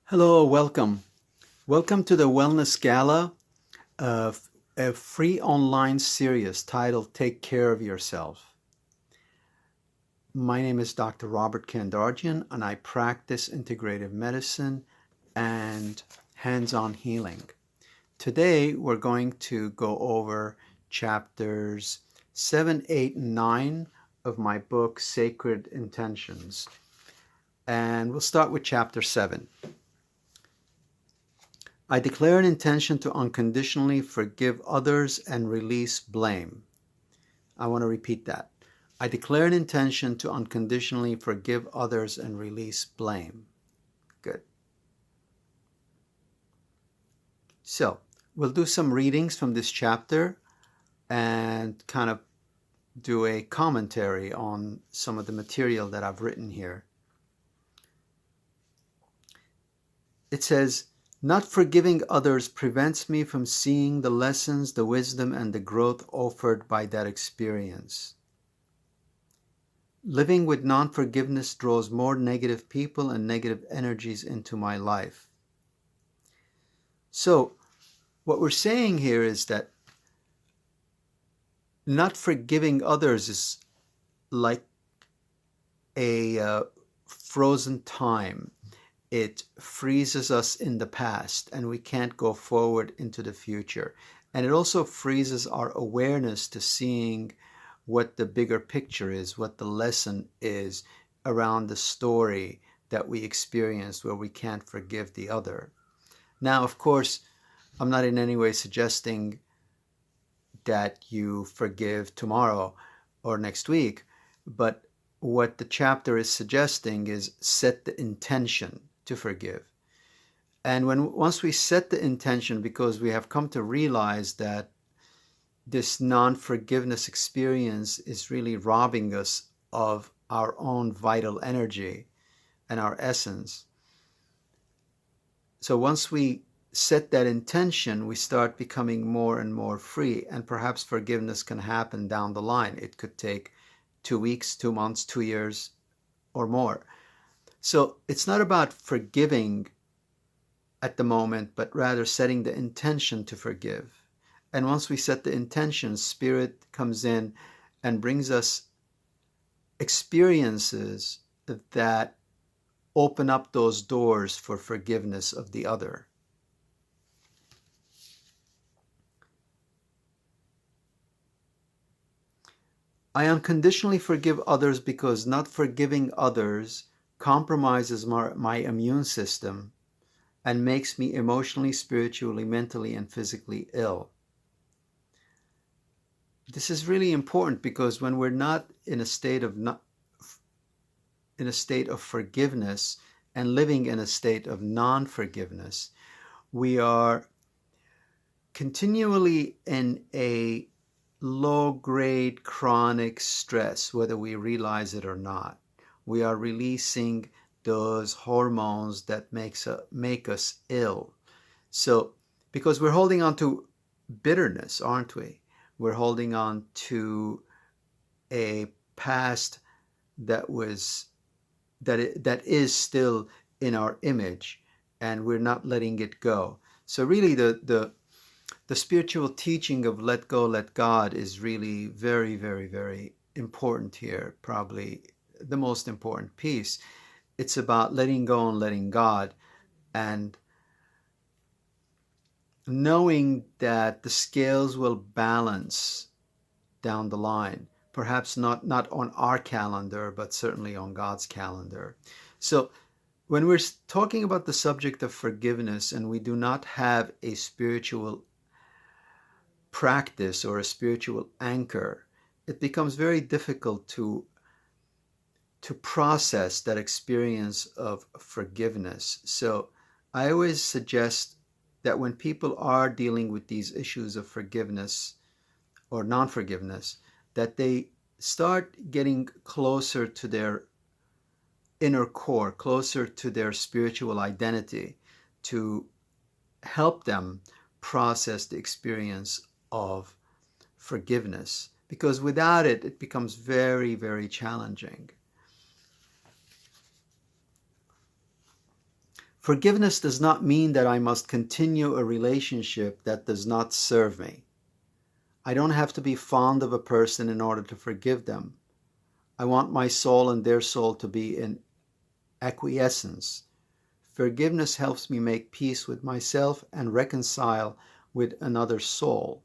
Hello, welcome. Welcome to the Wellness Gala, of a free online series titled Take Care of Yourself. My name is Dr. Robert Kandarjian, and I practice integrative medicine and hands on healing. Today, we're going to go over chapters 7, 8, and 9 of my book, Sacred Intentions. And we'll start with chapter 7. I declare an intention to unconditionally forgive others and release blame. I want to repeat that. I declare an intention to unconditionally forgive others and release blame. Good. So, we'll do some readings from this chapter and kind of do a commentary on some of the material that I've written here. It says, not forgiving others prevents me from seeing the lessons, the wisdom, and the growth offered by that experience. Living with non-forgiveness draws more negative people and negative energies into my life. So, what we're saying here is that not forgiving others is like a frozen time. It freezes us in the past and we can't go forward into the future. And it also freezes our awareness to seeing what the bigger picture is, what the lesson is around the story that we experienced where we can't forgive the other. Now, of course, I'm not in any way suggesting that you forgive tomorrow or next week, but what the chapter is suggesting is set the intention to forgive. And once we set the intention, because we have come to realize that this non-forgiveness experience is really robbing us of our own vital energy and our essence. So once we set that intention, we start becoming more and more free, and perhaps forgiveness can happen down the line. It could take 2 weeks, 2 months, 2 years, or more. So it's not about forgiving at the moment, but rather setting the intention to forgive. And once we set the intention, Spirit comes in and brings us experiences that open up those doors for forgiveness of the other. I unconditionally forgive others because not forgiving others compromises my immune system and makes me emotionally, spiritually, mentally, and physically ill. This is really important because when we're not in a state of forgiveness and living in a state of non-forgiveness, we are continually in a low-grade chronic stress, whether we realize it or not. We are releasing those hormones that make us ill. So, because we're holding on to bitterness, aren't we? We're holding on to a past that is still in our image, and we're not letting it go. So really the spiritual teaching of let go, let God is really very, very, very important here, probably the most important piece. It's about letting go and letting God, and knowing that the scales will balance down the line. Perhaps not on our calendar, but certainly on God's calendar. So when we're talking about the subject of forgiveness and we do not have a spiritual practice or a spiritual anchor, it becomes very difficult to process that experience of forgiveness. So I always suggest that when people are dealing with these issues of forgiveness or non-forgiveness, that they start getting closer to their inner core, closer to their spiritual identity, to help them process the experience of forgiveness, because without it, it becomes very, very challenging. Forgiveness does not mean that I must continue a relationship that does not serve me. I don't have to be fond of a person in order to forgive them. I want my soul and their soul to be in acquiescence. Forgiveness helps me make peace with myself and reconcile with another soul.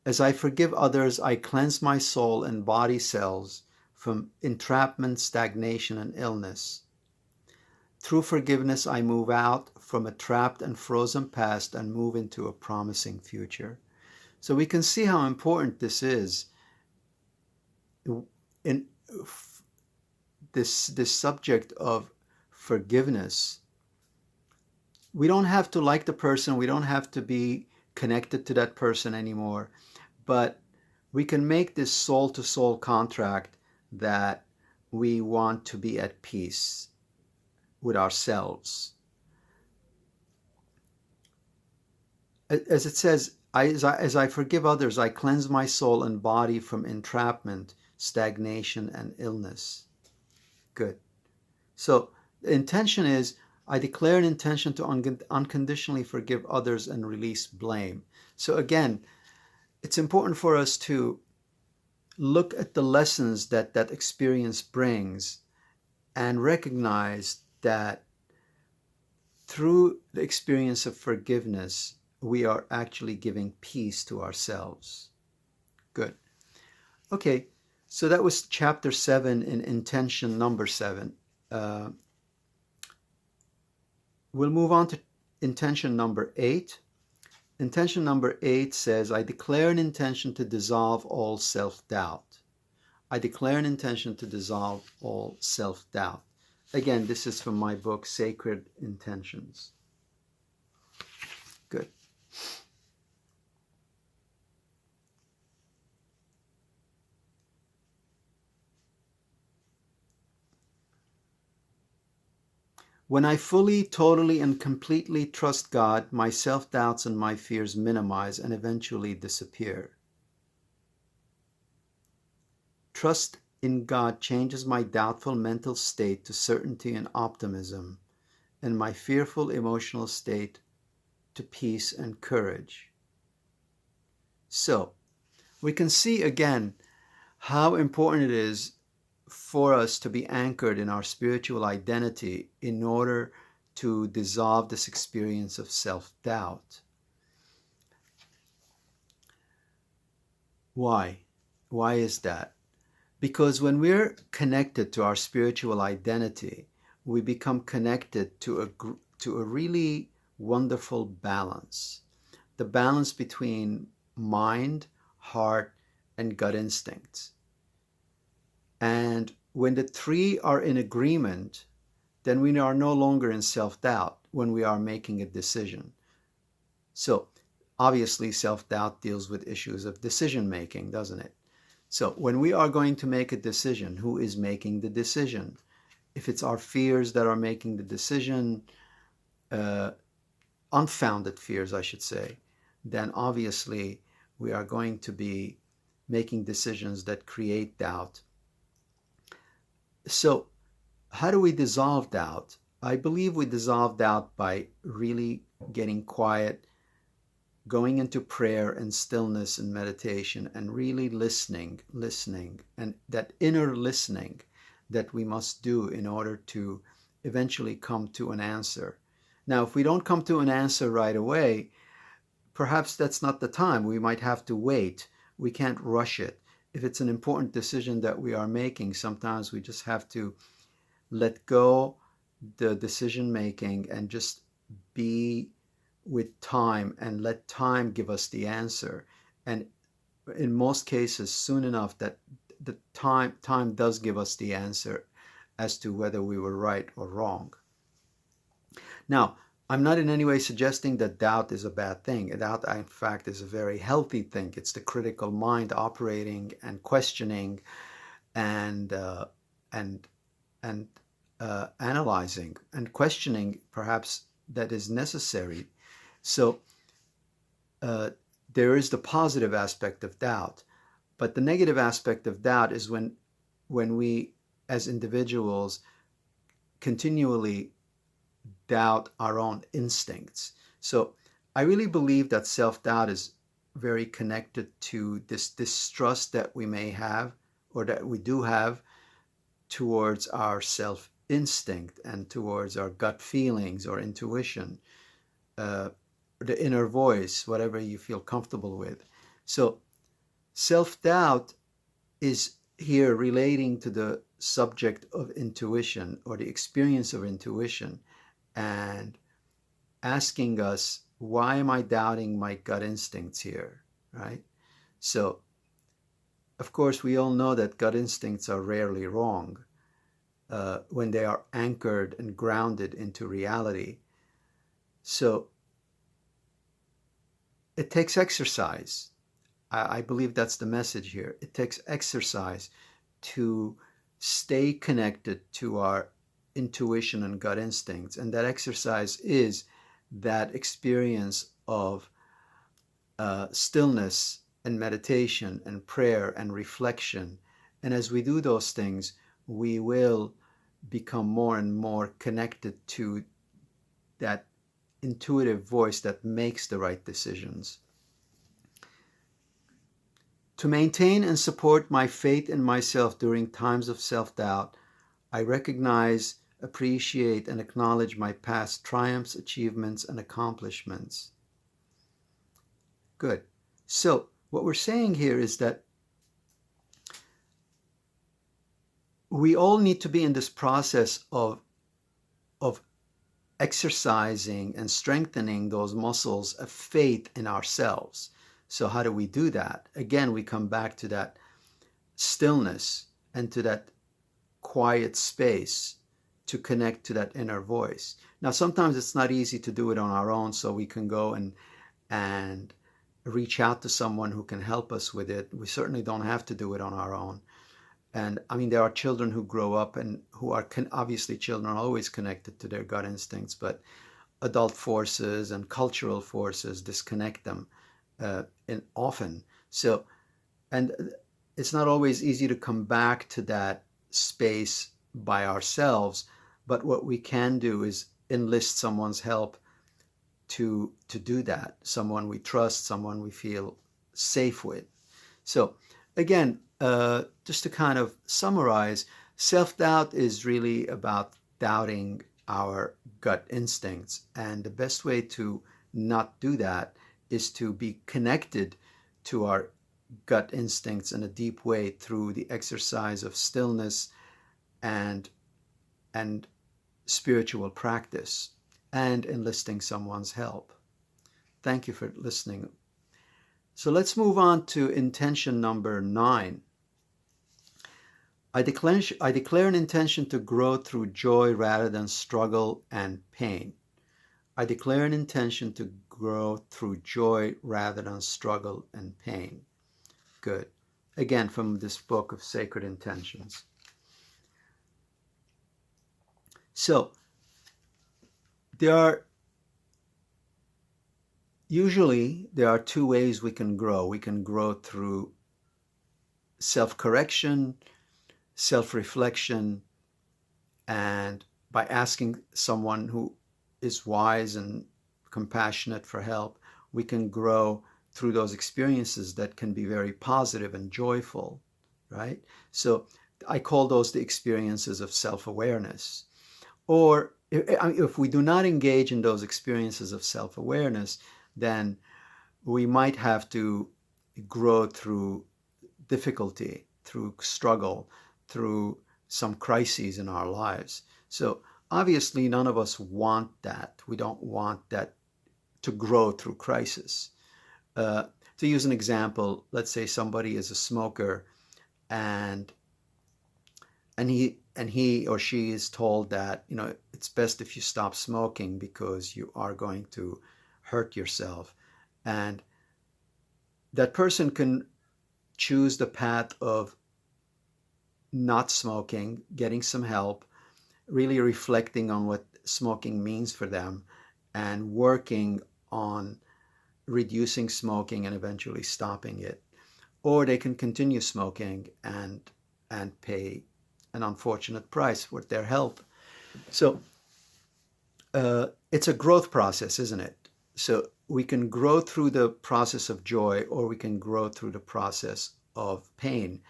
As I forgive others, I cleanse my soul and body cells from entrapment, stagnation, and illness. Through forgiveness, I move out from a trapped and frozen past and move into a promising future. So we can see how important this is in this subject of forgiveness. We don't have to like the person, we don't have to be connected to that person anymore, but we can make this soul-to-soul contract that we want to be at peace with ourselves. As it says, as I forgive others, I cleanse my soul and body from entrapment, stagnation, and illness. Good. So the intention is, I declare an intention to unconditionally forgive others and release blame. So again, it's important for us to look at the lessons that that experience brings and recognize that through the experience of forgiveness, we are actually giving peace to ourselves. Good. Okay, so that was chapter 7 in intention number 7. We'll move on to intention number 8. Intention number 8 says, I declare an intention to dissolve all self-doubt. I declare an intention to dissolve all self-doubt. Again, this is from my book, Sacred Intentions. Good. When I fully, totally, and completely trust God, my self-doubts and my fears minimize and eventually disappear. Trust in God changes my doubtful mental state to certainty and optimism, and my fearful emotional state to peace and courage. So, we can see again how important it is for us to be anchored in our spiritual identity in order to dissolve this experience of self-doubt. Why? Why is that? Because when we're connected to our spiritual identity, we become connected to a really wonderful balance. The balance between mind, heart, and gut instincts. And when the three are in agreement, then we are no longer in self-doubt when we are making a decision. So obviously self-doubt deals with issues of decision making, doesn't it? So when we are going to make a decision, who is making the decision? If it's our fears that are making the decision, unfounded fears, I should say, then obviously we are going to be making decisions that create doubt. So how do we dissolve doubt? I believe we dissolve doubt by really getting quiet, going into prayer and stillness and meditation, and really listening, and that inner listening that we must do in order to eventually come to an answer. Now, if we don't come to an answer right away, perhaps that's not the time. We might have to wait. We can't rush it. If it's an important decision that we are making, sometimes we just have to let go the decision making and just be with time and let time give us the answer. And in most cases, soon enough that the time does give us the answer as to whether we were right or wrong. Now, I'm not in any way suggesting that doubt is a bad thing. Doubt, in fact, is a very healthy thing. It's the critical mind operating and questioning and analyzing and questioning, perhaps, that is necessary. So there is the positive aspect of doubt, but the negative aspect of doubt is when we, as individuals, continually doubt our own instincts. So I really believe that self-doubt is very connected to this distrust that we may have or that we do have towards our self instinct and towards our gut feelings or intuition, uh, the inner voice, whatever you feel comfortable with. So self doubt is here relating to the subject of intuition or the experience of intuition and asking us, why am I doubting my gut instincts here? Right? So, of course, we all know that gut instincts are rarely wrong when they are anchored and grounded into reality. So, it takes exercise. I believe that's the message here. It takes exercise to stay connected to our intuition and gut instincts. And that exercise is that experience of stillness and meditation and prayer and reflection. And as we do those things, we will become more and more connected to that intuitive voice that makes the right decisions. To maintain and support my faith in myself during times of self-doubt, I recognize, appreciate, and acknowledge my past triumphs, achievements, and accomplishments. Good. So, what we're saying here is that we all need to be in this process of exercising and strengthening those muscles of faith in ourselves. So how do we do that? Again, we come back to that stillness and to that quiet space to connect to that inner voice. Now, sometimes it's not easy to do it on our own, so we can go and reach out to someone who can help us with it. We certainly don't have to do it on our own. And I mean, there are children who grow up and who are obviously children are always connected to their gut instincts, but adult forces and cultural forces disconnect them often. So, and it's not always easy to come back to that space by ourselves, but what we can do is enlist someone's help to do that, someone we trust, someone we feel safe with. So again, just to kind of summarize, self-doubt is really about doubting our gut instincts. And the best way to not do that is to be connected to our gut instincts in a deep way through the exercise of stillness and spiritual practice and enlisting someone's help. Thank you for listening. So let's move on to intention number 9. I declare an intention to grow through joy rather than struggle and pain. I declare an intention to grow through joy rather than struggle and pain. Good. Again, from this book of Sacred Intentions. So, there are two ways we can grow. We can grow through self-correction, self-reflection, and by asking someone who is wise and compassionate for help, we can grow through those experiences that can be very positive and joyful, right? So I call those the experiences of self-awareness. Or if we do not engage in those experiences of self-awareness, then we might have to grow through difficulty, through struggle, through some crises in our lives. So obviously none of us want that. We don't want that to grow through crisis. To use an example, let's say somebody is a smoker and he or she is told that, it's best if you stop smoking because you are going to hurt yourself. And that person can choose the path of not smoking, getting some help, really reflecting on what smoking means for them, and working on reducing smoking and eventually stopping it. Or they can continue smoking and pay an unfortunate price with their health. So it's a growth process, isn't it? So we can grow through the process of joy, or we can grow through the process of pain.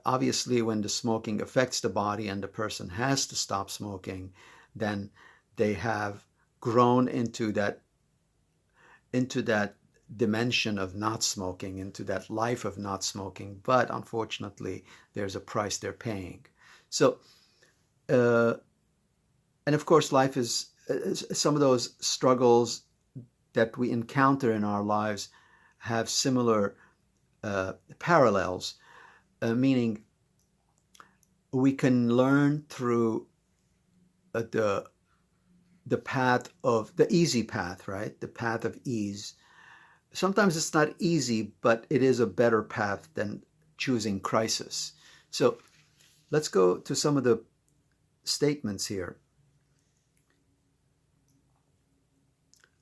Obviously, when the smoking affects the body and the person has to stop smoking, then they have grown into that dimension of not smoking, into that life of not smoking. But unfortunately, there's a price they're paying. So, uh, and of course, life is some of those struggles that we encounter in our lives have similar parallels, meaning we can learn through the path of the easy path, right? The path of ease. Sometimes it's not easy, but it is a better path than choosing crisis. So let's go to some of the statements here.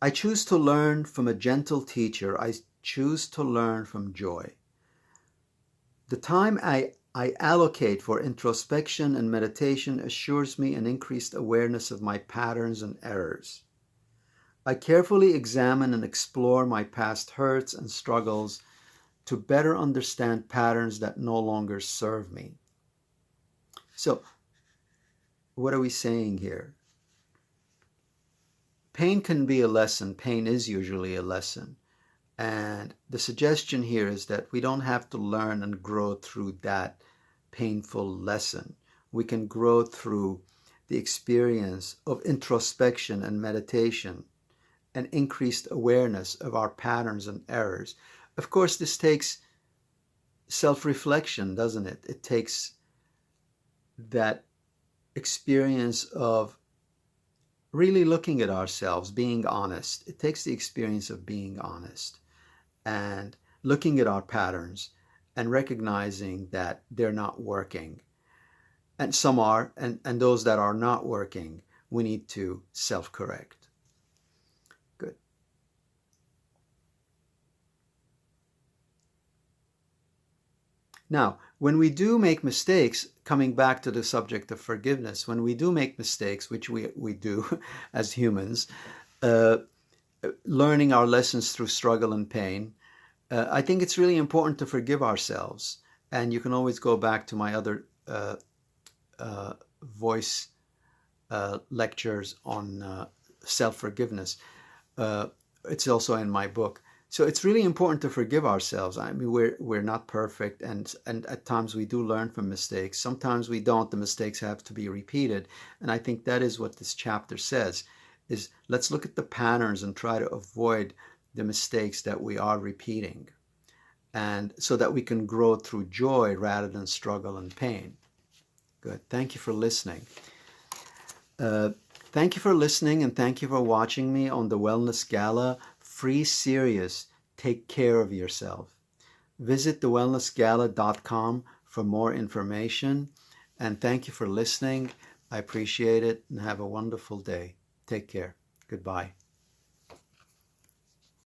I choose to learn from a gentle teacher. I choose to learn from joy. The time I allocate for introspection and meditation assures me an increased awareness of my patterns and errors. I carefully examine and explore my past hurts and struggles to better understand patterns that no longer serve me. So, what are we saying here? Pain can be a lesson. Pain is usually a lesson. And the suggestion here is that we don't have to learn and grow through that painful lesson. We can grow through the experience of introspection and meditation and increased awareness of our patterns and errors. Of course, this takes self-reflection, doesn't it? It takes that experience of really looking at ourselves, being honest. It takes the experience of being honest and looking at our patterns and recognizing that they're not working. And some are, and those that are not working, we need to self-correct. Good. Now, when we do make mistakes, coming back to the subject of forgiveness, when we do make mistakes, which we do as humans, learning our lessons through struggle and pain, I think it's really important to forgive ourselves. And you can always go back to my other voice lectures on self-forgiveness. It's also in my book. So it's really important to forgive ourselves. I mean, we're not perfect, and at times we do learn from mistakes. Sometimes we don't. The mistakes have to be repeated. And I think that is what this chapter says, is let's look at the patterns and try to avoid the mistakes that we are repeating, and so that we can grow through joy rather than struggle and pain. Good. Thank you for listening. Thank you for listening, and thank you for watching me on the Wellness Gala free series, Take Care of Yourself. Visit thewellnessgala.com for more information, and thank you for listening. I appreciate it, and have a wonderful day. Take care. Goodbye.